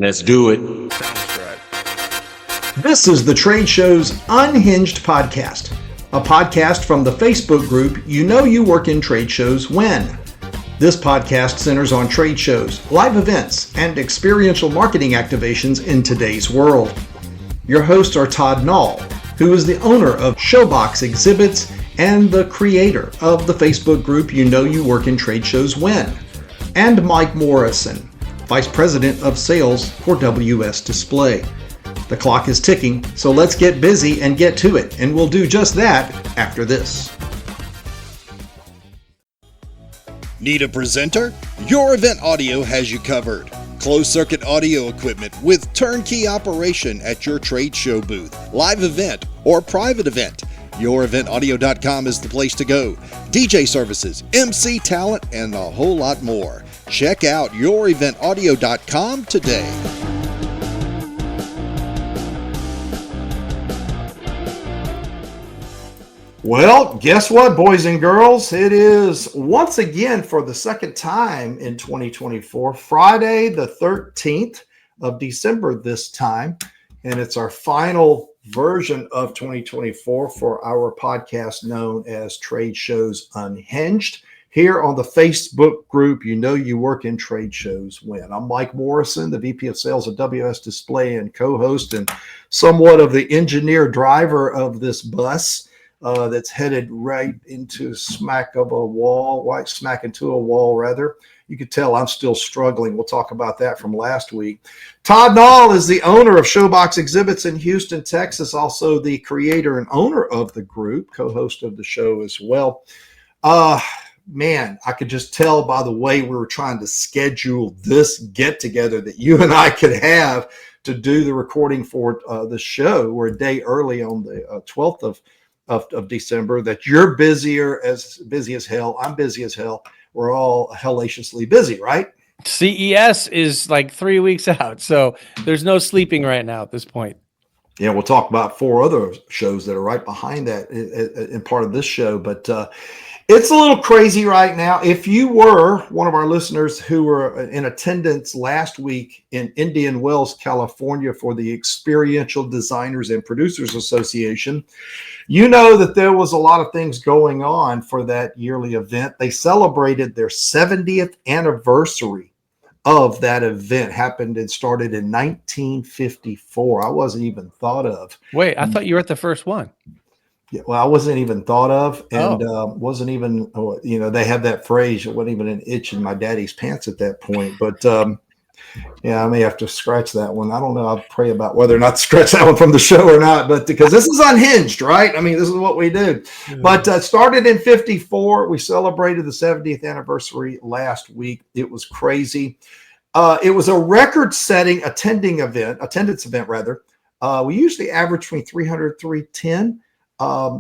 Let's do it. Sounds great. This is the Trade Show's Unhinged podcast, a podcast from the Facebook group You Know You Work in Trade Shows When. This podcast centers on trade shows, live events, and experiential marketing activations in today's world. Your hosts are Todd and Mike, who is the owner of Showbox Exhibits and the creator of the Facebook group You Know You Work in Trade Shows When, and Mike Morrison, Vice President of Sales for WS Display. The clock is ticking, so let's get busy and get to it, and we'll do just that after this. Need a presenter? Your Event Audio has you covered. Closed-circuit audio equipment with turnkey operation at your trade show booth, live event, or private event. YourEventAudio.com is the place to go. DJ services, MC talent, and a whole lot more. Check out YourEventAudio.com today. Well, guess what, boys and girls? It is once again for the second time in 2024, Friday the 13th of December this time, and it's our final version of 2024 for our podcast known as Trade Shows Unhinged, here on the Facebook group You Know You Work in Trade Shows When. I'm Mike Morrison, the VP of Sales at WS Display and co-host and somewhat of the engineer driver of this bus. That's headed right into smack into a wall, rather. You could tell I'm still struggling. We'll talk about that from last week. Todd and Mike is the owner of Showbox Exhibits in Houston, Texas, also the creator and owner of the group, co-host of the show as well. Man, I could just tell by the way we were trying to schedule this get-together that you and I could have to do the recording for the show. We're a day early on the 12th of December, that you're busy as hell. I'm busy as hell. We're all hellaciously busy, right? CES is like 3 weeks out, so there's no sleeping right now at this point. Yeah, we'll talk about 4 other shows that are right behind that in part of this show, but it's a little crazy right now. If you were one of our listeners who were in attendance last week in Indian Wells, California for the Experiential Designers and Producers Association, you know that there was a lot of things going on for that yearly event. They celebrated their 70th anniversary of that event. Happened and started in 1954. I wasn't even thought of. Wait, I thought you were at the first one. Yeah, well, I wasn't even thought of, and wasn't even, they have that phrase, it wasn't even an itch in my daddy's pants at that point. But yeah, I may have to scratch that one. I don't know. I'll pray about whether or not to scratch that one from the show or not, but because this is Unhinged, right? I mean, this is what we do. Yeah. But started in 54. We celebrated the 70th anniversary last week. It was crazy. It was a record-setting attendance event, rather. We usually average between 300 310.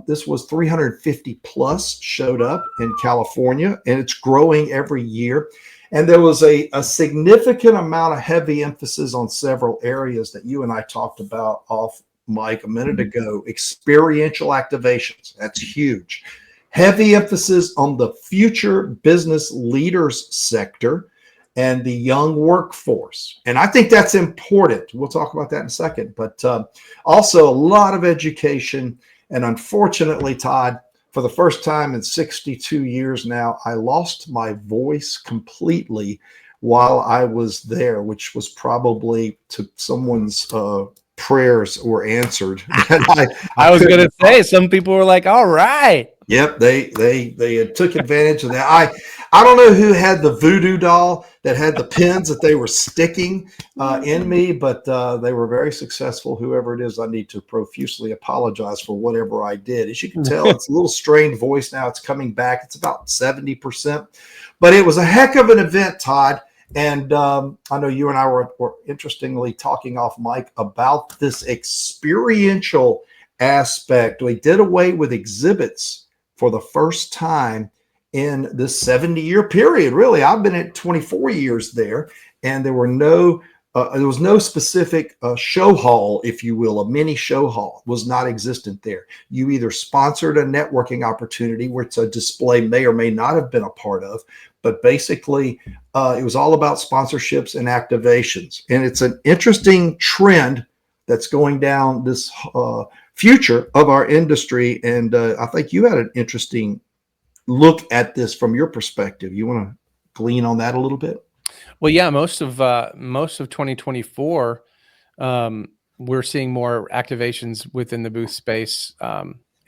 This was 350 plus showed up in California, and it's growing every year. And there was a significant amount of heavy emphasis on several areas that you and I talked about off mic a minute ago. Experiential activations, that's huge. Heavy emphasis on the future business leaders sector and the young workforce. And I think that's important. We'll talk about that in a second. But also a lot of education. And unfortunately, Todd, for the first time in 62 years now, I lost my voice completely while I was there, which was probably to someone's prayers were answered. I was going to say, some people were like, all right. Yep, they took advantage of that. I don't know who had the voodoo doll that had the pins that they were sticking in me, but they were very successful. Whoever it is, I need to profusely apologize for whatever I did. As you can tell, it's a little strained voice now. It's coming back. It's about 70%. But it was a heck of an event, Todd. And I know you and I were interestingly talking off mic about this experiential aspect. We did away with exhibits for the first time in this 70-year period. Really, I've been at 24 years there, and there was no specific show hall, if you will, a mini show hall was not existent there. You either sponsored a networking opportunity, which a display may or may not have been a part of, but basically it was all about sponsorships and activations. And it's an interesting trend that's going down this future of our industry. And I think you had an interesting look at this from your perspective. You want to glean on that a little bit? Well, yeah, most of 2024, we're seeing more activations within the booth space,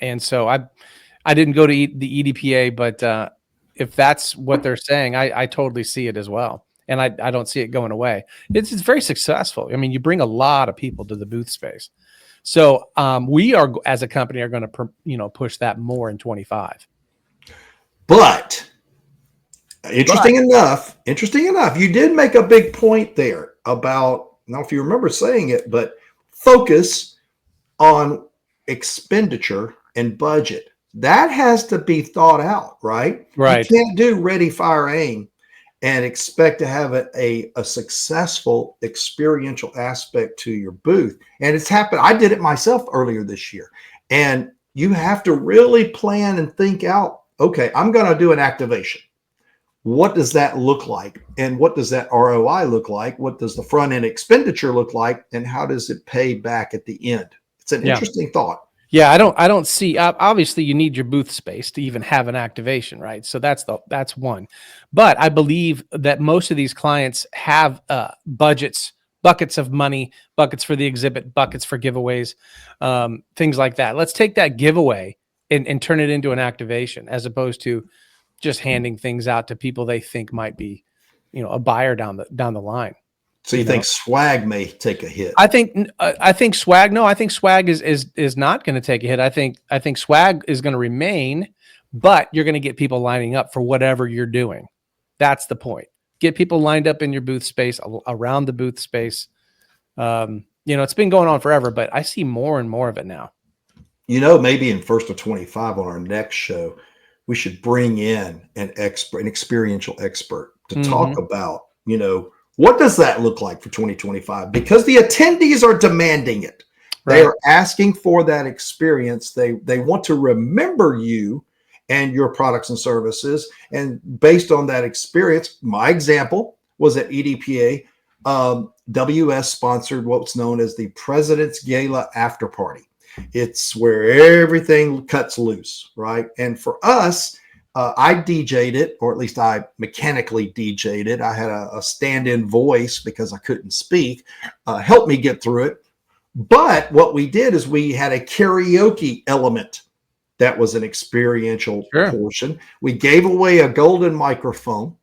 and so I didn't go to the EDPA, but if that's what they're saying, I totally see it as well, and I don't see it going away. It's very successful. I mean, you bring a lot of people to the booth space, so we are, as a company, are going to push that more in 25. But interesting enough, you did make a big point there about, I don't know if you remember saying it, but focus on expenditure and budget. That has to be thought out, right? Right. You can't do ready, fire, aim and expect to have a successful experiential aspect to your booth. And it's happened. I did it myself earlier this year. And you have to really plan and think out, okay, I'm going to do an activation. What does that look like? And what does that ROI look like? What does the front end expenditure look like? And how does it pay back at the end? It's an interesting thought. Yeah, I don't see, obviously you need your booth space to even have an activation, right? So that's one. But I believe that most of these clients have budgets, buckets of money, buckets for the exhibit, buckets for giveaways, things like that. Let's take that giveaway and turn it into an activation, as opposed to just handing things out to people they think might be, a buyer down the line. So you think swag may take a hit? I think swag. No, I think swag is not going to take a hit. I think swag is going to remain, but you're going to get people lining up for whatever you're doing. That's the point. Get people lined up in your booth space, around the booth space. It's been going on forever, but I see more and more of it now. Maybe in first of 25 on our next show, we should bring in an experiential expert to talk about, what does that look like for 2025? Because the attendees are demanding it. Right. They are asking for that experience. They want to remember you and your products and services. And based on that experience, my example was at EDPA. WS sponsored what's known as the President's Gala After Party. It's where everything cuts loose, right? And for us, I DJ'd it, or at least I mechanically DJ'd it. I had a stand-in voice because I couldn't speak, helped me get through it. But what we did is we had a karaoke element that was an experiential portion. We gave away a golden microphone.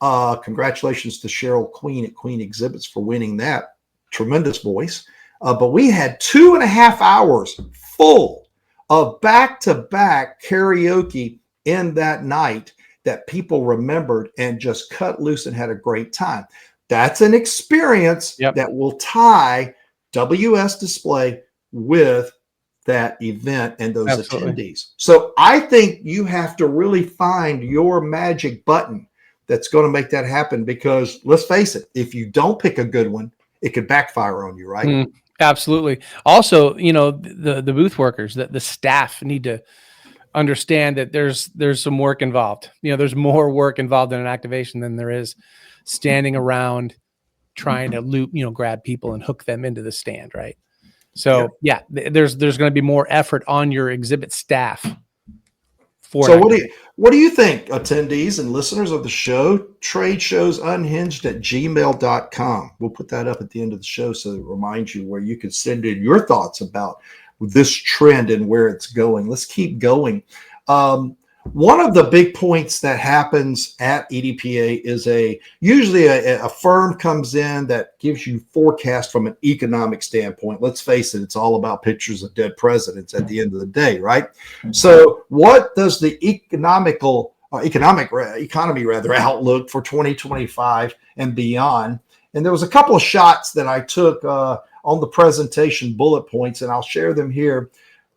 Congratulations to Cheryl Queen at Queen Exhibits for winning that. Tremendous voice. But we had 2.5 hours full of back-to-back karaoke in that night that people remembered and just cut loose and had a great time. That's an experience that will tie WS Display with that event and those attendees. So I think you have to really find your magic button that's going to make that happen, because let's face it, if you don't pick a good one, it could backfire on you, right? Absolutely. Also, the booth workers, the staff need to understand that there's some work involved. There's more work involved in an activation than there is standing around trying to loop, grab people and hook them into the stand, right? So there's going to be more effort on your exhibit staff. So what do you think, attendees and listeners of the show? Trade shows unhinged at gmail.com. We'll put that up at the end of the show so it reminds you where you can send in your thoughts about this trend and where it's going. Let's keep going. One of the big points that happens at EDPA is usually a firm comes in that gives you forecast from an economic standpoint. Let's face it, it's all about pictures of dead presidents at the end of the day, right? So what does the economy outlook for 2025 and beyond? And there was a couple of shots that I took on the presentation bullet points, and I'll share them here.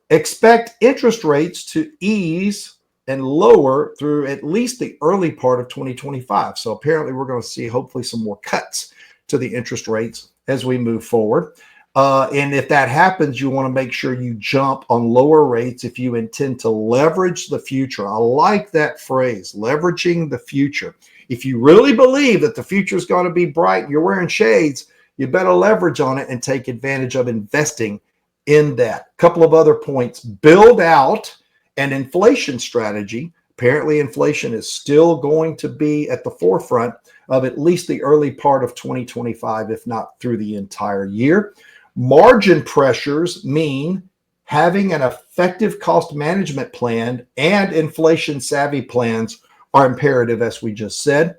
Expect interest rates to ease and lower through at least the early part of 2025. So apparently we're going to see hopefully some more cuts to the interest rates as we move forward. And if that happens, you want to make sure you jump on lower rates if you intend to leverage the future. I like that phrase, leveraging the future. if you really believe that the future is going to be bright, you're wearing shades, you better leverage on it and take advantage of investing in that. A couple of other points: build out an inflation strategy. Apparently, inflation is still going to be at the forefront of at least the early part of 2025, if not through the entire year. Margin pressures mean having an effective cost management plan and inflation savvy plans are imperative, as we just said.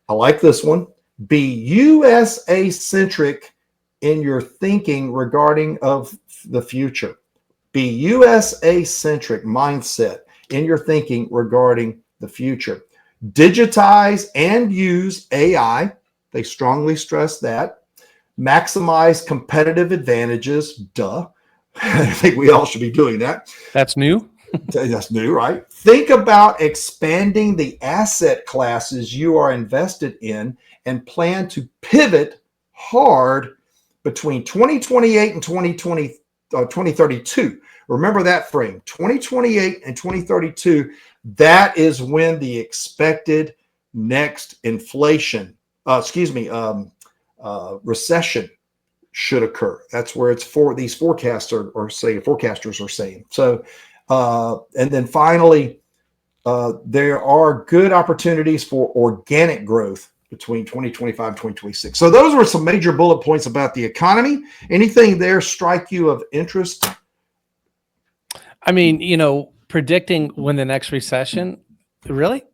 I like this one. Be USA centric in your thinking regarding of the future. Be USA centric mindset in your thinking regarding the future. Digitize and use AI. They strongly stress that. Maximize competitive advantages. Duh. I think we all should be doing that. That's new. That's new, right? Think about expanding the asset classes you are invested in and plan to pivot hard between 2028 and 2032. Remember that frame, 2028 and 2032. That is when the expected next recession should occur. That's where it's for these forecasters are saying. So, and then finally, there are good opportunities for organic growth between 2025 and 2026. So those were some major bullet points about the economy. Anything there strike you of interest? I mean, predicting when the next recession, really?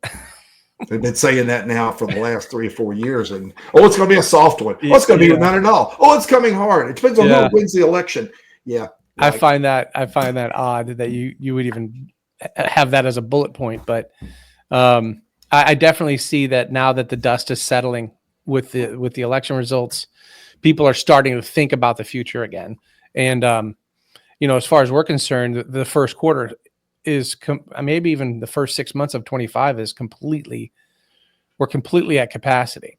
They've been saying that now for the last 3 or 4 years. And, it's going to be a soft one. It's going to be none at all. It's coming hard. It depends on who wins the election. Yeah. Right. I find that odd that you would even have that as a bullet point. But I definitely see that now that the dust is settling with the election results, people are starting to think about the future again. And, as far as we're concerned, the first quarter is maybe even the first 6 months of 25 is we're completely at capacity.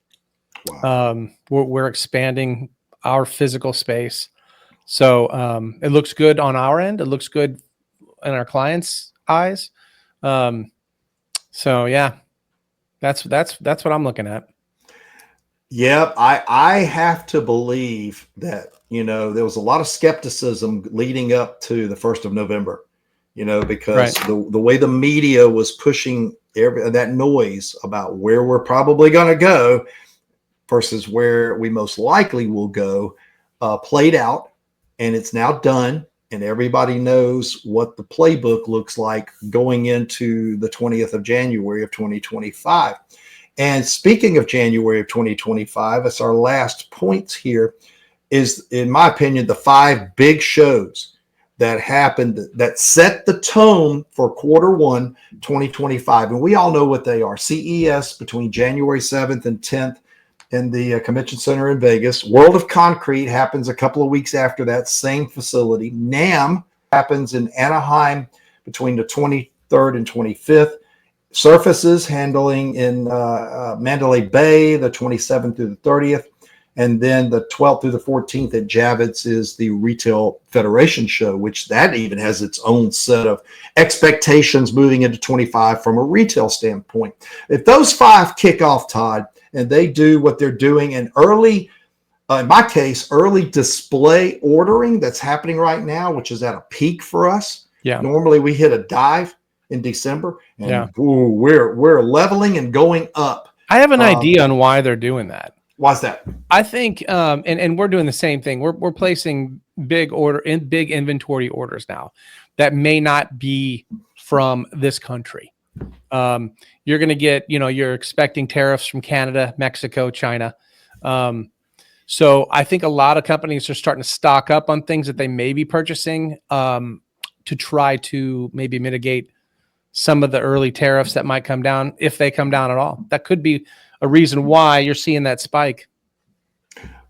Wow. We're expanding our physical space. So it looks good on our end. It looks good in our clients' eyes. So yeah, that's what I'm looking at. Yep. I have to believe that, there was a lot of skepticism leading up to the 1st of November, because the way the media was pushing that noise about where we're probably going to go versus where we most likely will go played out, and it's now done. And everybody knows what the playbook looks like going into the 20th of January of 2025. And speaking of January of 2025, it's our last points here, is, in my opinion, the 5 big shows that happened that set the tone for quarter 1, 2025. And we all know what they are. CES between January 7th and 10th in the Convention Center in Vegas. World of Concrete happens a couple of weeks after that, same facility. NAMM happens in Anaheim between the 23rd and 25th. Surfaces handling in Mandalay Bay, the 27th through the 30th. And then the 12th through the 14th at Javits is the Retail Federation show, which that even has its own set of expectations moving into 25 from a retail standpoint. If those 5 kick off, Todd, and they do what they're doing, and early, in my case, early display ordering that's happening right now, which is at a peak for us. Yeah. Normally we hit a dive in December, and we're leveling and going up. I have an idea on why they're doing that. Why's that? I think, and we're doing the same thing. We're placing big inventory orders now that may not be from this country. You're going to get, you're expecting tariffs from Canada, Mexico, China. So I think a lot of companies are starting to stock up on things that they may be purchasing to try to maybe mitigate some of the early tariffs that might come down, if they come down at all. That could be a reason why you're seeing that spike.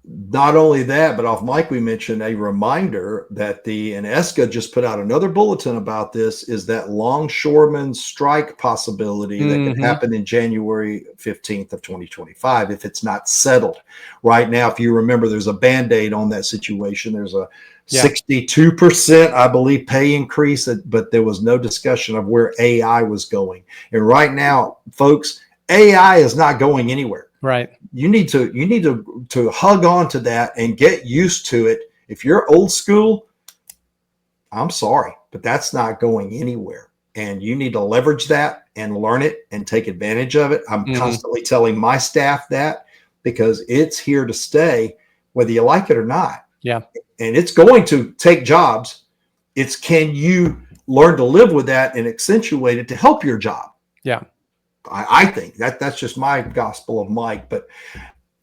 Not only that, but off mic, we mentioned a reminder that and ESCA just put out another bulletin about this, is that longshoreman strike possibility that could happen in January 15th of 2025 if it's not settled. Right now, if you remember, there's a Band-Aid on that situation. There's a 62%, I believe, pay increase, but there was no discussion of where AI was going. And right now, folks, AI is not going anywhere. Right. You need to hug on to that and get used to it. If you're old school, I'm sorry, but that's not going anywhere. And you need to leverage that and learn it and take advantage of it. I'm constantly telling my staff that, because it's here to stay, whether you like it or not. Yeah. And it's going to take jobs. It's, can you learn to live with that and accentuate it to help your job? Yeah. I think that's just my gospel of Mike. But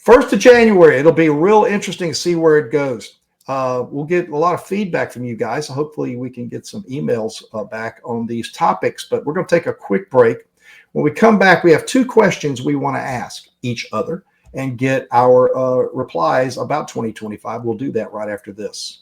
1st of January, it'll be real interesting to see where it goes. We'll get a lot of feedback from you guys. Hopefully we can get some emails back on these topics, but we're going to take a quick break. When we come back, we have 2 questions we want to ask each other and get our replies about 2025. We'll do that right after this.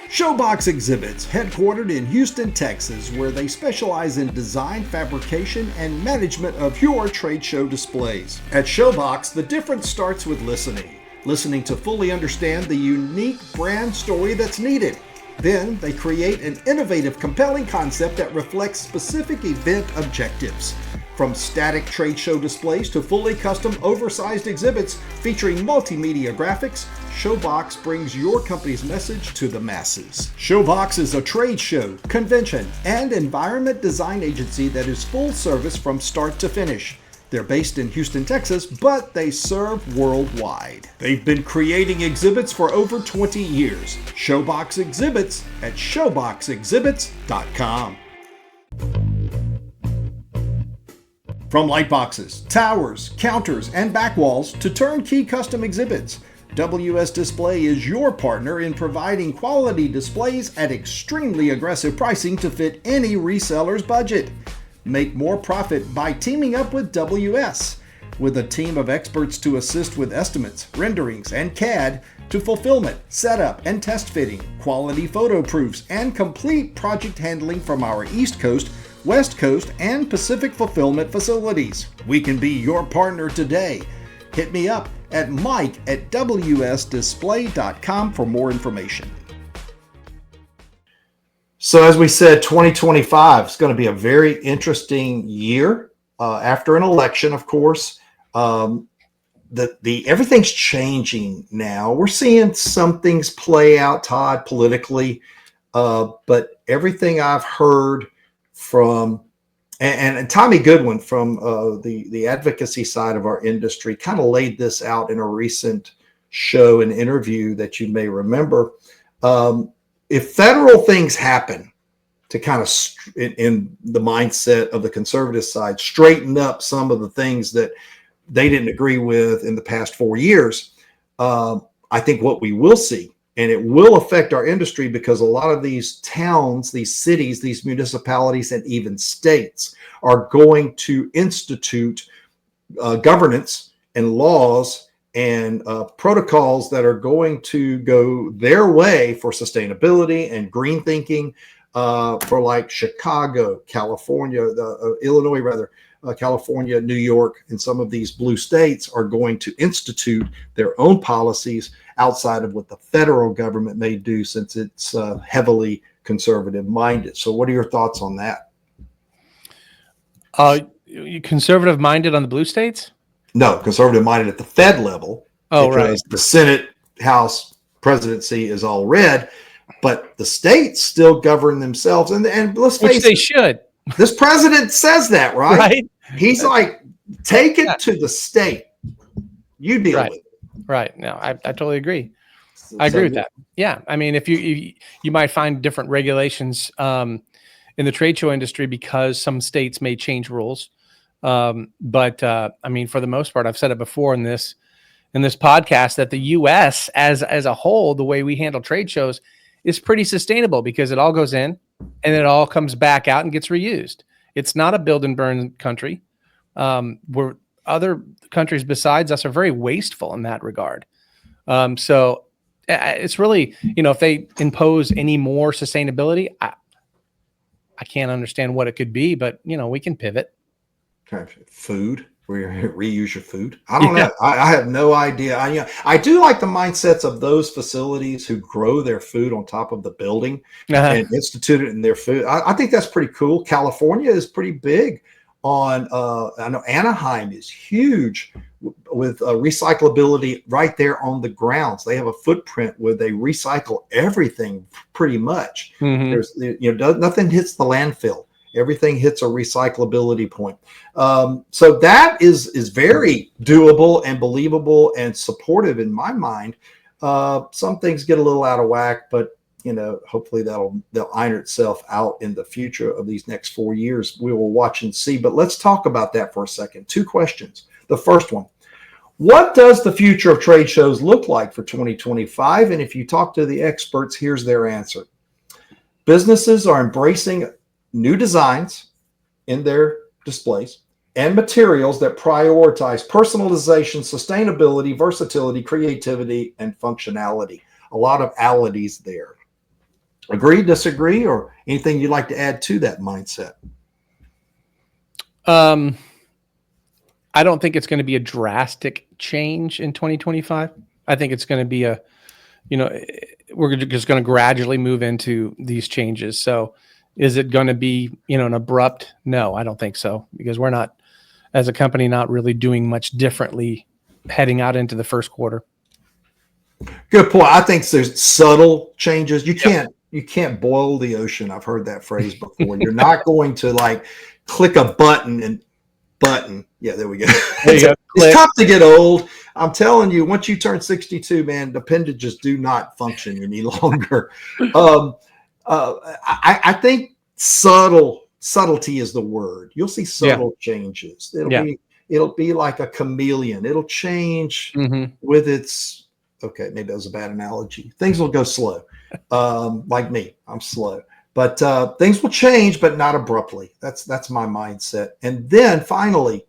Showbox Exhibits, headquartered in Houston, Texas, where they specialize in design, fabrication, and management of your trade show displays. At Showbox, the difference starts with listening to fully understand the unique brand story that's needed. Then they create an innovative, compelling concept that reflects specific event objectives. From static trade show displays to fully custom oversized exhibits featuring multimedia graphics, Showbox brings your company's message to the masses. Showbox is a trade show, convention, and environment design agency that is full service from start to finish. They're based in Houston, Texas, but they serve worldwide. They've been creating exhibits for over 20 years. Showbox Exhibits at showboxexhibits.com. From light boxes, towers, counters, and back walls to turnkey custom exhibits, WS Display is your partner in providing quality displays at extremely aggressive pricing to fit any reseller's budget. Make more profit by teaming up with WS. With a team of experts to assist with estimates, renderings, and CAD, to fulfillment, setup, and test fitting, quality photo proofs, and complete project handling from our East Coast, West Coast, and Pacific fulfillment facilities. We can be your partner today. Hit me up at mike@wsdisplay.com for more information. So as we said, 2025 is going to be a very interesting year after an election, of course. Everything's changing now. We're seeing some things play out, Todd, politically, but everything I've heard from and Tommy Goodwin from the advocacy side of our industry kind of laid this out in a recent show and interview that you may remember. If federal things happen to kind of, in the mindset of the conservative side, straighten up some of the things that they didn't agree with in the past 4 years, I think what we will see, and it will affect our industry, because a lot of these towns, these cities, these municipalities, and even states are going to institute governance and laws and protocols that are going to go their way for sustainability and green thinking, for like Chicago, California, Illinois, California, New York, and some of these blue states are going to institute their own policies outside of what the federal government may do, since it's heavily conservative minded. So what are your thoughts on that? You conservative minded on the blue states? No, conservative minded at the Fed level. Oh, because right. The Senate, House, presidency is all red, but the states still govern themselves. And let's face it. Which they should. This president says that, right? Right. He's like, take it to the state. You deal with it. Right. No, I totally agree. I agree with that. Yeah. I mean, if you might find different regulations in the trade show industry because some states may change rules. But I mean, for the most part, I've said it before in this podcast, that the U.S. as a whole, the way we handle trade shows is pretty sustainable, because it all goes in and it all comes back out and gets reused. It's not a build and burn country. Where other countries besides us are very wasteful in that regard. So it's really, if they impose any more sustainability, I can't understand what it could be, but we can pivot. Food, where you reuse your food. I don't know. I have no idea. I do like the mindsets of those facilities who grow their food on top of the building and institute it in their food. I think that's pretty cool. California is pretty big on, I know Anaheim is huge with recyclability right there on the grounds. They have a footprint where they recycle everything pretty much. There's, nothing hits the landfill. Everything hits a recyclability point. So that is very doable and believable and supportive in my mind. Some things get a little out of whack, but hopefully they'll iron itself out in the future of these next 4 years. We will watch and see. But let's talk about that for a second. 2 questions. The first one, what does the future of trade shows look like for 2025? And if you talk to the experts, here's their answer. Businesses are embracing new designs in their displays and materials that prioritize personalization, sustainability, versatility, creativity, and functionality. A lot of alities there. Agree, disagree, or anything you'd like to add to that mindset? I don't think it's going to be a drastic change in 2025. I think it's going to be we're just going to gradually move into these changes. So is it going to be, an abrupt? No, I don't think so, because we're not, as a company, not really doing much differently heading out into the first quarter. Good point. I think there's subtle changes. You can't boil the ocean. I've heard that phrase before. You're not going to click a button. Yeah, there we go. It's tough to get old. I'm telling you, once you turn 62, man, the appendages do not function any longer. I think subtlety is the word. You'll see subtle changes. It'll be like a chameleon. It'll change with its. Okay, maybe that was a bad analogy. Things will go slow. Like me, I'm slow. But things will change, but not abruptly. That's my mindset. And then finally,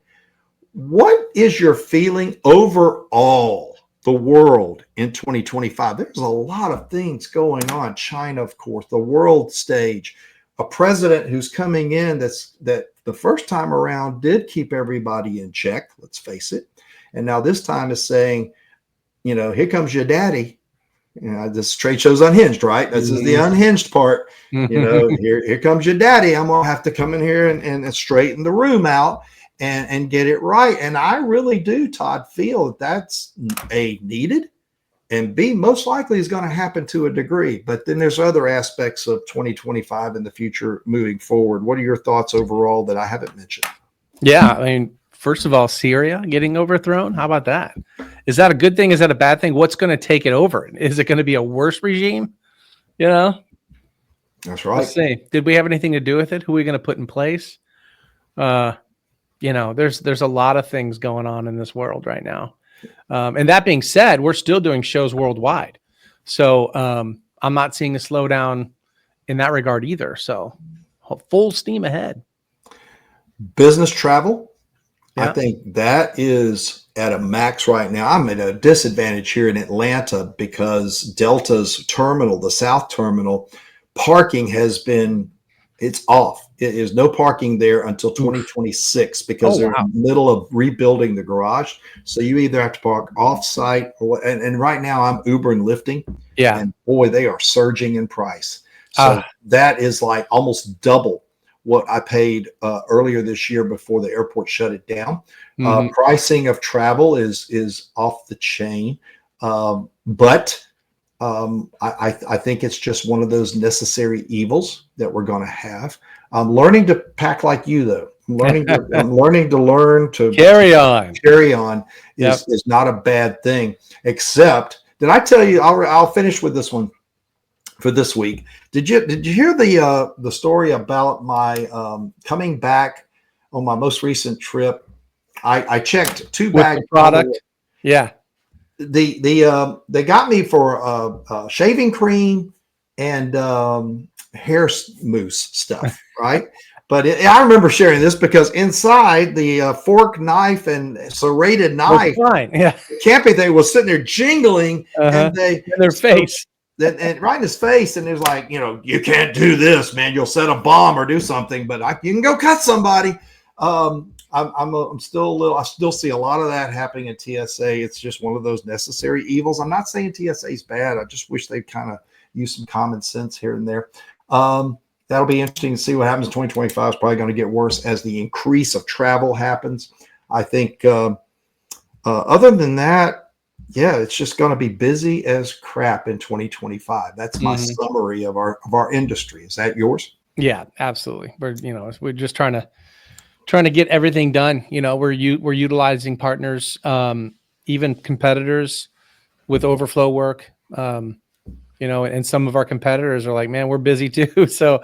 what is your feeling overall, the world in 2025? There's a lot of things going on. China, of course, the world stage, a president who's coming in that the first time around did keep everybody in check, let's face it. And now this time is saying, here comes your daddy. This trade show's Unhinged, right? This is the unhinged part. Here comes your daddy. I'm gonna have to come in here and straighten the room out and get it right. And I really do, Todd, feel that that's A, needed, and B, most likely is going to happen to a degree. But then there's other aspects of 2025 in the future moving forward. What are your thoughts overall that I haven't mentioned? Yeah, I mean, first of all, Syria getting overthrown. How about that? Is that a good thing? Is that a bad thing? What's going to take it over? Is it going to be a worse regime? That's right. Let's see. Did we have anything to do with it? Who are we going to put in place? There's a lot of things going on in this world right now. And that being said, we're still doing shows worldwide. So I'm not seeing a slowdown in that regard either. So full steam ahead. Business travel. Yeah. I think that is at a max right now. I'm at a disadvantage here in Atlanta because Delta's terminal, the South Terminal, parking it's off. It is no parking there until 2026 because they're in the middle of rebuilding the garage. So you either have to park off-site and right now I'm Uber and Lyfting. Yeah. And boy, they are surging in price. So that is like almost double what I paid earlier this year before the airport shut it down. Pricing of travel is off the chain. But I think it's just one of those necessary evils that we're going to have. I'm learning to pack like you, though. I'm learning to learn to carry on. Carry on is not a bad thing. Except, did I tell you? I'll finish with this one for this week. Did you hear the story about my coming back on my most recent trip? I checked 2 bags of product. Yeah. They got me for shaving cream and hair mousse stuff, right? But I remember sharing this because inside the fork, knife, and serrated knife, camping thing was sitting there jingling, and in their face, and right in his face, and there's like, you can't do this, man. You'll set a bomb or do something, but you can go cut somebody. I'm still a little. I still see a lot of that happening in TSA. It's just one of those necessary evils. I'm not saying TSA is bad. I just wish they'd kind of use some common sense here and there. that'll be interesting to see what happens. 2025 is probably going to get worse as the increase of travel happens. I think other than that, yeah, it's just going to be busy as crap in 2025. That's my summary of our industry. Is that yours? Yeah, absolutely. We're just trying to get everything done. We're utilizing partners, even competitors with overflow work. And some of our competitors are like, man, we're busy too. So,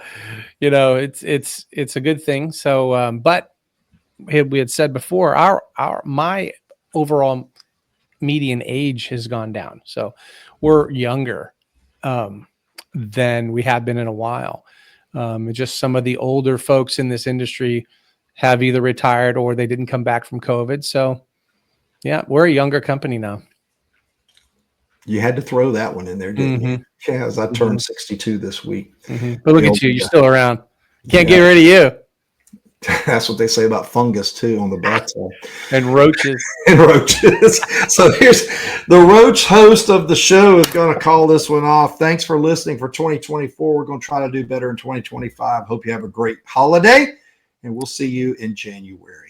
it's a good thing. So, but we had said before, my overall median age has gone down. So we're younger than we have been in a while. Just some of the older folks in this industry have either retired or they didn't come back from COVID. So yeah, we're a younger company now. You had to throw that one in there, didn't you? Yeah, as I turned 62 this week. But look at you, you're still around. Can't get rid of you. That's what they say about fungus too on the butt. And roaches. So here's the roach host of the show is going to call this one off. Thanks for listening for 2024. We're going to try to do better in 2025. Hope you have a great holiday, and we'll see you in January.